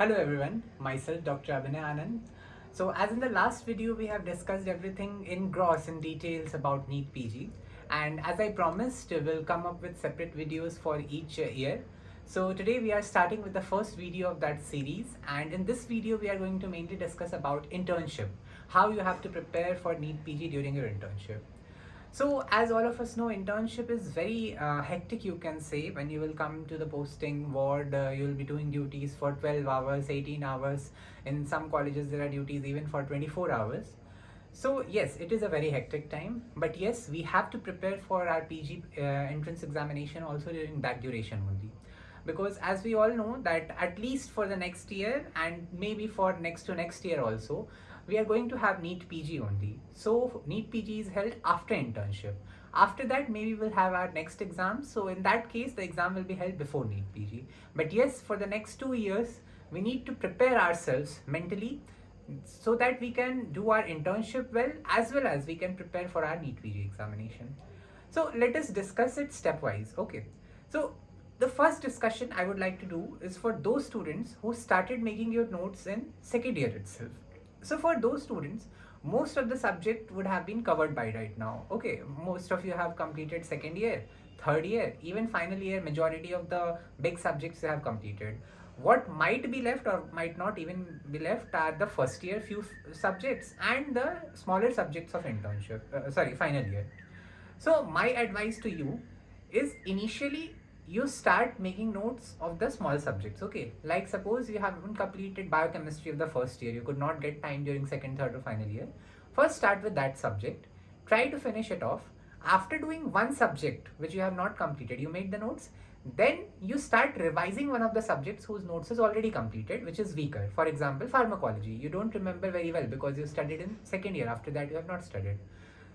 Hello everyone, myself Dr. Abhinay Anand. So as in the last video we have discussed everything in gross in details about Neet PG, and as I promised we'll come up with separate videos for each year. So today we are starting with the first video of that series, and in this video we are going to mainly discuss about internship, how you have to prepare for Neet PG during your internship. So, as all of us know, internship is very hectic, you can say. When you will come to the posting ward, you will be doing duties for 12 hours, 18 hours. In some colleges, there are duties even for 24 hours. So, yes, it is a very hectic time. But yes, we have to prepare for our PG entrance examination also during that duration only. Because as we all know that at least for the next year and maybe for next to next year also, we are going to have Neet PG only. So Neet PG is held after internship. After that, maybe we'll have our next exam. So in that case, the exam will be held before Neet PG. But yes, for the next 2 years, we need to prepare ourselves mentally so that we can do our internship well as we can prepare for our Neet PG examination. So let us discuss it stepwise. Okay. So the first discussion I would like to do is for those students who started making your notes in second year itself. So for those students, most of the subject would have been covered by right now. Okay, most of you have completed second year, third year, even final year, majority of the big subjects you have completed. What might be left or might not even be left are the first year few subjects and the smaller subjects of internship, final year. So my advice to you is initially you start making notes of the small subjects. Okay, like suppose you haven't completed biochemistry of the first year, you could not get time during second, third or final year. First start with that subject, try to finish it off. After doing one subject which you have not completed, you made the notes, then you start revising one of the subjects whose notes is already completed, which is weaker. For example, pharmacology you don't remember very well because you studied in second year, after that you have not studied.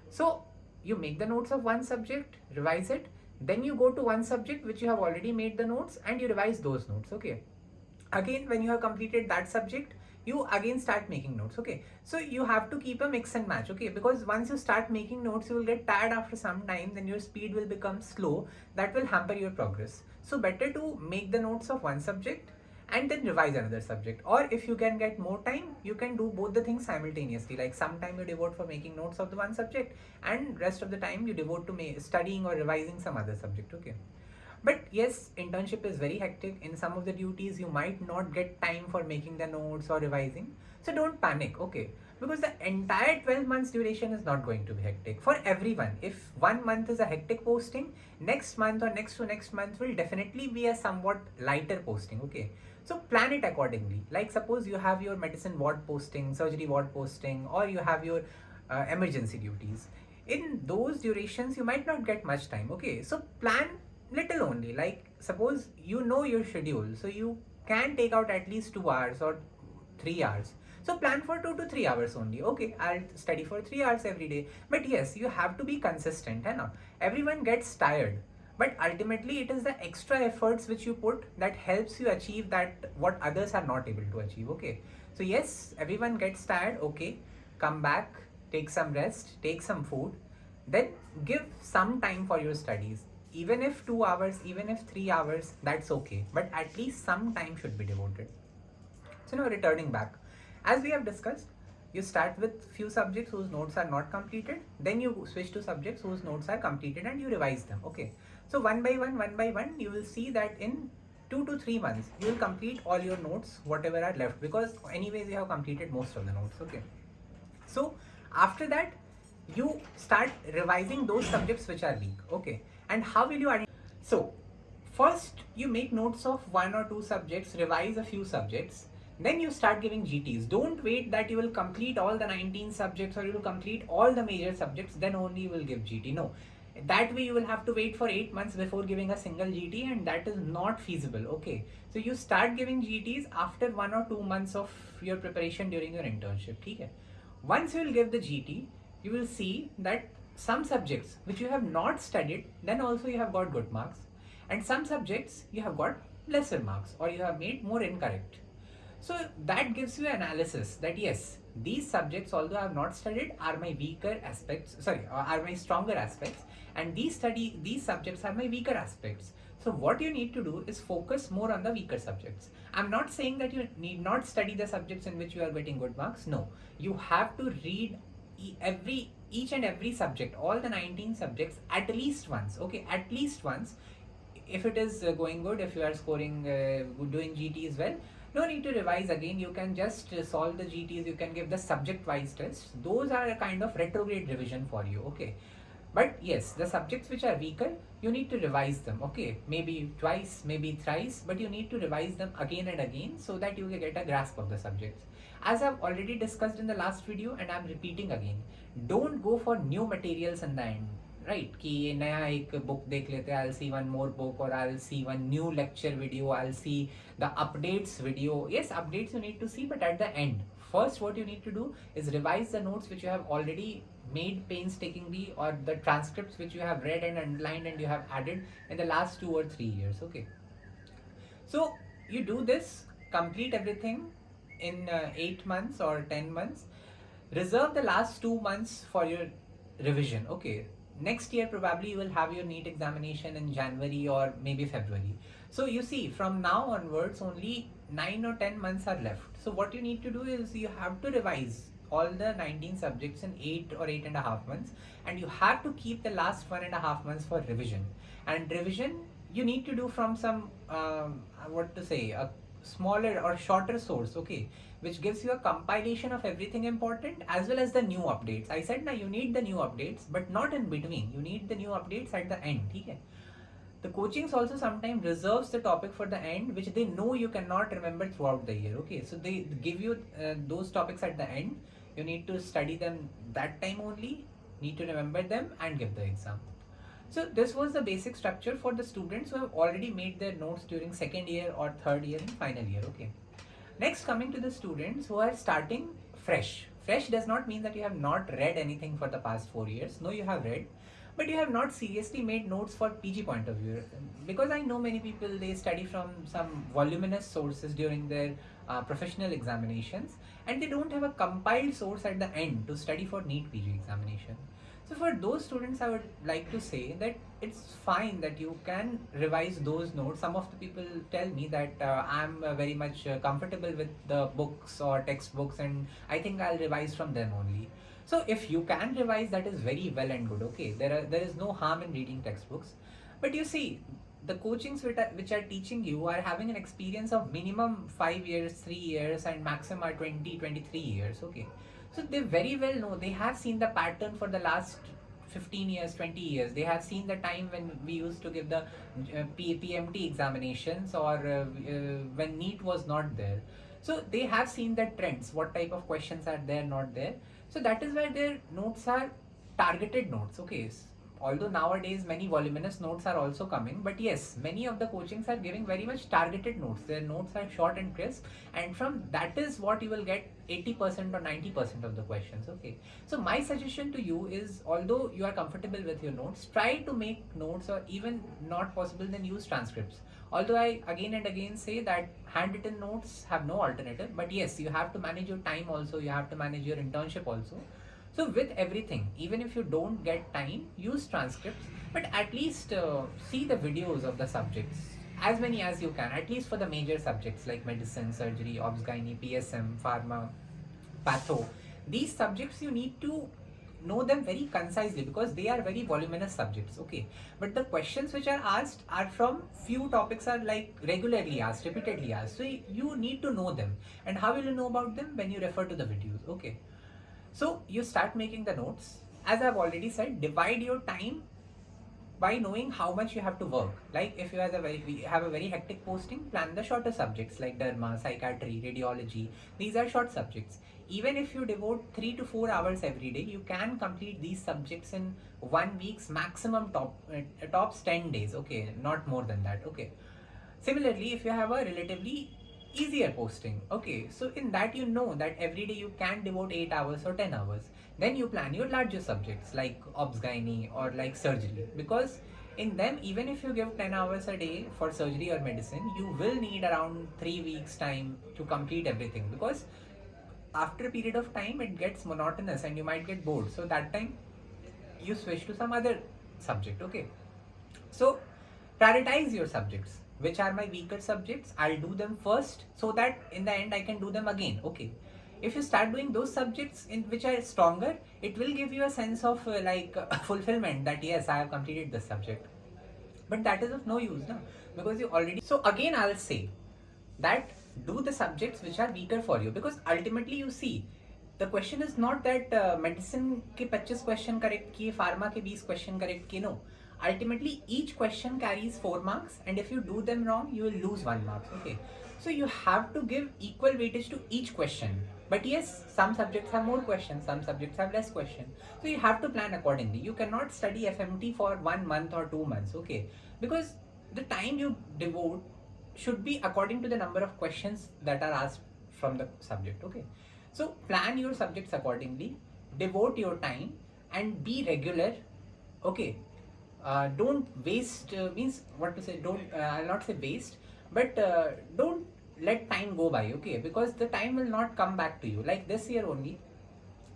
So you make the notes of one subject, revise it, then you go to one subject which you have already made the notes and you revise those notes. Okay, again when you have completed that subject, you again start making notes. Okay, so you have to keep a mix and match. Okay, because once you start making notes, you will get tired after some time, then your speed will become slow, that will hamper your progress. So better to make the notes of one subject and then revise another subject, or if you can get more time, you can do both the things simultaneously. Like some time you devote for making notes of the one subject and rest of the time you devote to studying or revising some other subject. Okay, but yes, internship is very hectic. In some of the duties you might not get time for making the notes or revising, so don't panic. Okay, because the entire 12 months duration is not going to be hectic for everyone. If 1 month is a hectic posting, next month or next to next month will definitely be a somewhat lighter posting. Okay, so plan it accordingly. Like suppose you have your medicine ward posting, surgery ward posting, or you have your emergency duties. In those durations you might not get much time. Okay, so plan little only. Like suppose you know your schedule, so you can take out at least 2 hours or 3 hours. So plan for 2 to 3 hours only. Okay, I'll study for 3 hours every day. But yes, you have to be consistent, hai na? Everyone gets tired, but ultimately it is the extra efforts which you put that helps you achieve that what others are not able to achieve. Okay, so yes, everyone gets tired. Okay, come back, take some rest, take some food, then give some time for your studies. Even if 2 hours, even if 3 hours, that's okay, but at least some time should be devoted. So now returning back, as we have discussed, you start with few subjects whose notes are not completed, then you switch to subjects whose notes are completed and you revise them. Okay, so one by one you will see that in 2 to 3 months you will complete all your notes whatever are left, because anyways you have completed most of the notes. Okay, so after that you start revising those subjects which are weak. Okay, and how will you so first you make notes of one or two subjects, revise a few subjects, then you start giving GTs. Don't wait that you will complete all the 19 subjects or you will complete all the major subjects, then only you will give GT. No, that way you will have to wait for 8 months before giving a single GT, and that is not feasible. Okay, so you start giving GTs after 1 or 2 months of your preparation during your internship. Okay, once you will give the GT, you will see that some subjects which you have not studied, then also you have got good marks, and some subjects you have got lesser marks or you have made more incorrect. So that gives you analysis that yes, these subjects, although I have not studied, are my weaker aspects, are my stronger aspects, and these subjects are my weaker aspects. So what you need to do is focus more on the weaker subjects. I'm not saying that you need not study the subjects in which you are getting good marks. No, you have to read each and every subject, all the 19 subjects at least once. Okay, at least once. If it is going good, if you are scoring doing GTs well, no need to revise again. You can just solve the GTs. You can give the subject wise tests. Those are a kind of retrograde revision for you. Okay, but yes, the subjects which are weaker, you need to revise them. Okay, maybe twice, maybe thrice, but you need to revise them again and again so that you can get a grasp of the subjects. As I've already discussed in the last video and I'm repeating again, don't go for new materials in the end. Right, कि ये नया एक book देख लेते हैं, I'll see one more book or I'll see one new lecture video, I'll see the updates video. Yes, updates you need to see, but at the end, first what you need to do is revise the notes which you have already made painstakingly, or the transcripts which you have read and underlined and you have added in the last 2 or 3 years. Okay, so you do this, complete everything in 8 months or 10 months. Reserve the last 2 months for your revision. Okay, next year probably you will have your NEET examination in January or maybe February. So you see, from now onwards only 9 or 10 months are left. So what you need to do is you have to revise all the 19 subjects in 8 or 8.5 months, and you have to keep the last 1.5 months for revision. And revision you need to do from some what to say, a smaller or shorter source. Okay, which gives you a compilation of everything important as well as the new updates. I said now you need the new updates, but not in between. You need the new updates at the end. Okay? The coachings also sometimes reserves the topic for the end, which they know you cannot remember throughout the year. Okay, so they give you those topics at the end. You need to study them that time only, need to remember them and give the exam. So this was the basic structure for the students who have already made their notes during second year or third year and final year. Okay. Next, coming to the students who are starting fresh. Fresh does not mean that you have not read anything for the past 4 years. No, you have read, but you have not seriously made notes for PG point of view. Because I know many people, they study from some voluminous sources during their professional examinations, and they don't have a compiled source at the end to study for NEET PG examination. So for those students, I would like to say that it's fine that you can revise those notes. Some of the people tell me that I'm very much comfortable with the books or textbooks, and I think I'll revise from them only. So if you can revise, that is very well and good. Okay, there is no harm in reading textbooks, but you see, the coachings which are teaching you are having an experience of minimum 5 years, 3 years, and maximum are 20, 23 years. Okay, so they very well know, they have seen the pattern for the last 15 years, 20 years. They have seen the time when we used to give the PMT examinations, or when NEET was not there. So they have seen the trends, what type of questions are there, not there. So that is why their notes are targeted notes. Okay, although nowadays many voluminous notes are also coming, but yes, many of the coachings are giving very much targeted notes. Their notes are short and crisp, and from that is what you will get 80% or 90% of the questions. Okay, so my suggestion to you is, although you are comfortable with your notes, try to make notes, or even not possible then use transcripts. Although I again and again say that handwritten notes have no alternative, but yes, you have to manage your time also, you have to manage your internship also. So with everything, even if you don't get time, use transcripts, but at least see the videos of the subjects, as many as you can, at least for the major subjects like medicine, surgery, obs gynae, PSM, pharma, patho. These subjects you need to know them very concisely, because they are very voluminous subjects. Okay, but the questions which are asked are from few topics, are like regularly asked, repeatedly asked. So you need to know them. And how will you know about them? When you refer to the videos. Okay, so you start making the notes. As I've already said, divide your time by knowing how much you have to work. Like if you have a very hectic posting, plan the shorter subjects like derma, psychiatry, radiology. These are short subjects. Even if you devote 3 to 4 hours every day, you can complete these subjects in 1 week's maximum tops 10 days. Okay, not more than that. Okay. Similarly, if you have a relatively easier posting, okay, so in that you know that every day you can devote 8 hours or 10 hours, then you plan your larger subjects like obs gynae or like surgery, because in them, even if you give 10 hours a day for surgery or medicine, you will need around 3 weeks time to complete everything, because after a period of time it gets monotonous and you might get bored. So that time you switch to some other subject. Okay, so prioritize your subjects. which are my weaker subjects, I'll do them first so that in the end I can do them again. Okay, if you start doing those subjects in which are stronger, it will give you a sense of fulfillment that yes, I have completed this subject. But that is of no use, no, because you already. So again, I'll say that do the subjects which are weaker for you, because ultimately you see the question is not that medicine के 25 question correct किए, pharma के 20 question correct किए. No, ultimately each question carries 4 marks, and if you do them wrong you will lose 1 mark. Okay, so you have to give equal weightage to each question. But yes, some subjects have more questions, some subjects have less questions, so you have to plan accordingly. You cannot study FMT for 1 month or 2 months. Okay, because the time you devote should be according to the number of questions that are asked from the subject. Okay, so plan your subjects accordingly, devote your time, and be regular. Okay, don't waste, means what to say, don't I'll not say waste, but don't let time go by. Okay, because the time will not come back to you. Like this year only,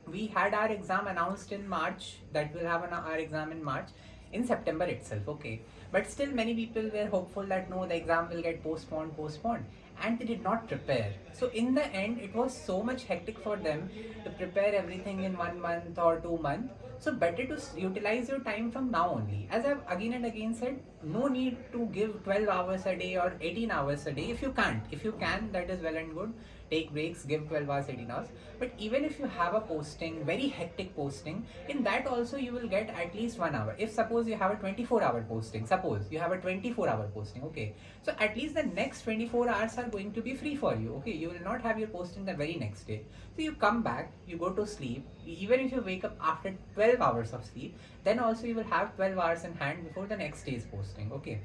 we had our exam announced in March, that we'll have our exam in March, in September itself. Okay, but still many people were hopeful that no, the exam will get postponed, and they did not prepare. So in the end, it was so much hectic for them to prepare everything in 1 month or 2 months. So better to utilize your time from now only. As I've again and again said, no need to give 12 hours a day or 18 hours a day if you can't. If you can, that is well and good. Take breaks, give 12 hours, 18 hours. But even if you have a posting, very hectic posting, in that also you will get at least 1 hour. If suppose you have a 24-hour posting, suppose you have a 24-hour posting, okay, so at least the next 24 hours are going to be free for you. Okay, you will not have your posting the very next day. So you come back, you go to sleep. Even if you wake up after 12 hours of sleep, then also you will have 12 hours in hand before the next day's posting. Okay,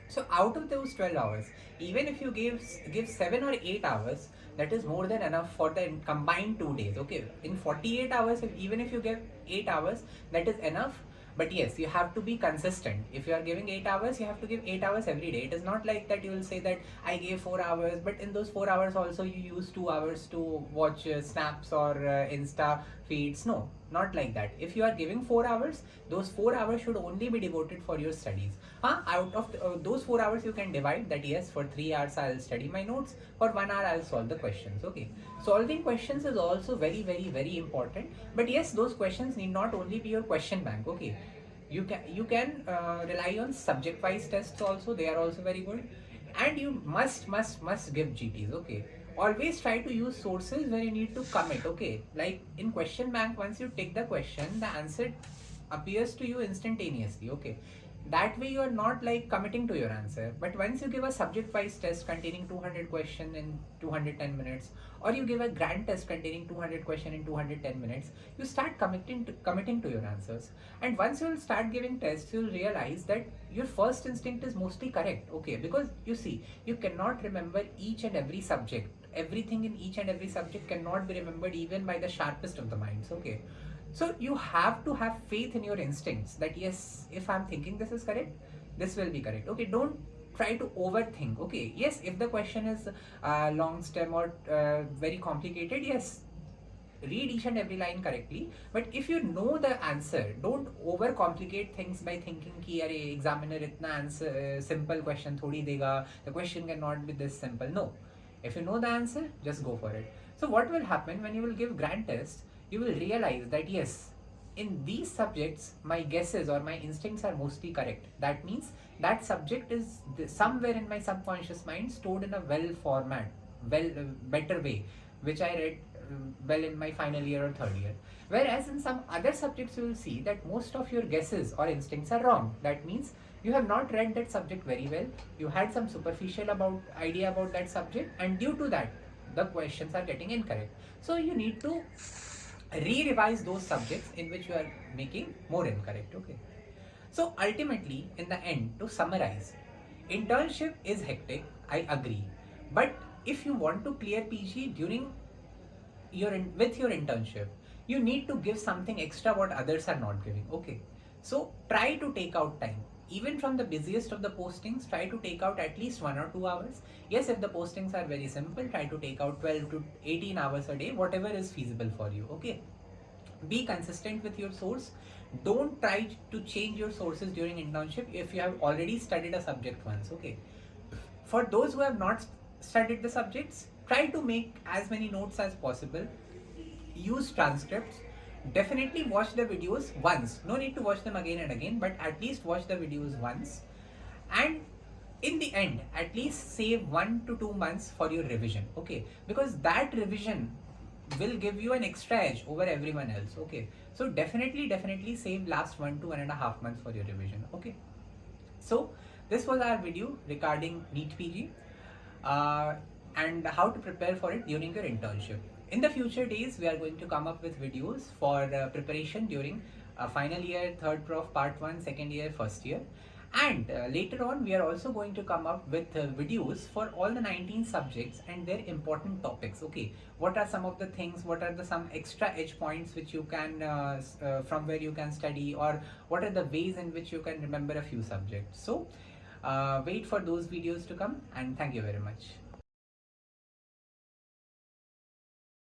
so out of those 12 hours, even if you give 7 or 8 hours, that is more than enough for the combined 2 days. Okay, in 48 hours, even if you give 8 hours, that is enough. But yes, you have to be consistent. If you are giving 8 hours, you have to give 8 hours every day. It is not like that you will say that I gave 4 hours, but in those 4 hours also you use 2 hours to watch snaps or Insta feeds. No, not like that. If you are giving 4 hours, those 4 hours should only be devoted for your studies. Out of those 4 hours, you can divide that yes, for 3 hours I'll study my notes, for 1 hour I'll solve the questions. Okay, solving questions is also very, very, very important. But yes, those questions need not only be your question bank. Okay, you can rely on subject wise tests also. They are also very good. And you must give GTs. Okay, always try to use sources where you need to commit. Okay, like in question bank, once you take the question, the answer appears to you instantaneously. Okay, that way you are not like committing to your answer. But once you give a subject wise test containing 200 question in 210 minutes, or you give a grand test containing 200 question in 210 minutes, you start committing to your answers. And once you will start giving tests, you'll realize that your first instinct is mostly correct. Okay, because you see, you cannot remember each and every subject. Everything in each and every subject cannot be remembered even by the sharpest of the minds. Okay, so you have to have faith in your instincts that yes, if I'm thinking this is correct, this will be correct. Okay, don't try to overthink. Okay, yes, if the question is long stem or very complicated, yes, read each and every line correctly. But if you know the answer, don't overcomplicate things by thinking कि अरे examiner इतना answer simple question थोड़ी देगा, the question cannot be this simple. No, if you know the answer, just go for it. So what will happen when you will give grand test? You will realize that yes, in these subjects my guesses or my instincts are mostly correct. That means that subject is somewhere in my subconscious mind stored in a well format, better way, which I read well in my final year or third year. Whereas in some other subjects you will see that most of your guesses or instincts are wrong. That means you have not read that subject very well, you had some superficial idea about that subject, and due to that the questions are getting incorrect. So you need to re-revise those subjects in which you are making more incorrect. Okay, so ultimately in the end, to summarize, internship is hectic, I agree, but if you want to clear PG during with your internship, you need to give something extra what others are not giving. Okay, so try to take out time. Even from the busiest of the postings, try to take out at least 1 or 2 hours. Yes, if the postings are very simple, try to take out 12 to 18 hours a day, whatever is feasible for you. Okay, be consistent with your source. Don't try to change your sources during internship if you have already studied a subject once. Okay, For those who have not studied the subjects, try to make as many notes as possible. Use transcripts. Definitely watch the videos once. No need to watch them again and again, but at least watch the videos once. And in the end, at least save 1 to 2 months for your revision, okay? Because that revision will give you an extra edge over everyone else, okay? So definitely save last 1 to 1.5 months for your revision, okay? So this was our video regarding NEET PG and how to prepare for it during your internship. In the future days, we are going to come up with videos for preparation during final year, third prof, part 1, second year, first year. And later on, we are also going to come up with videos for all the 19 subjects and their important topics. Okay, what are some of the things? What are the some extra edge points which you can from where you can study, or what are the ways in which you can remember a few subjects? So wait for those videos to come, and thank you very much.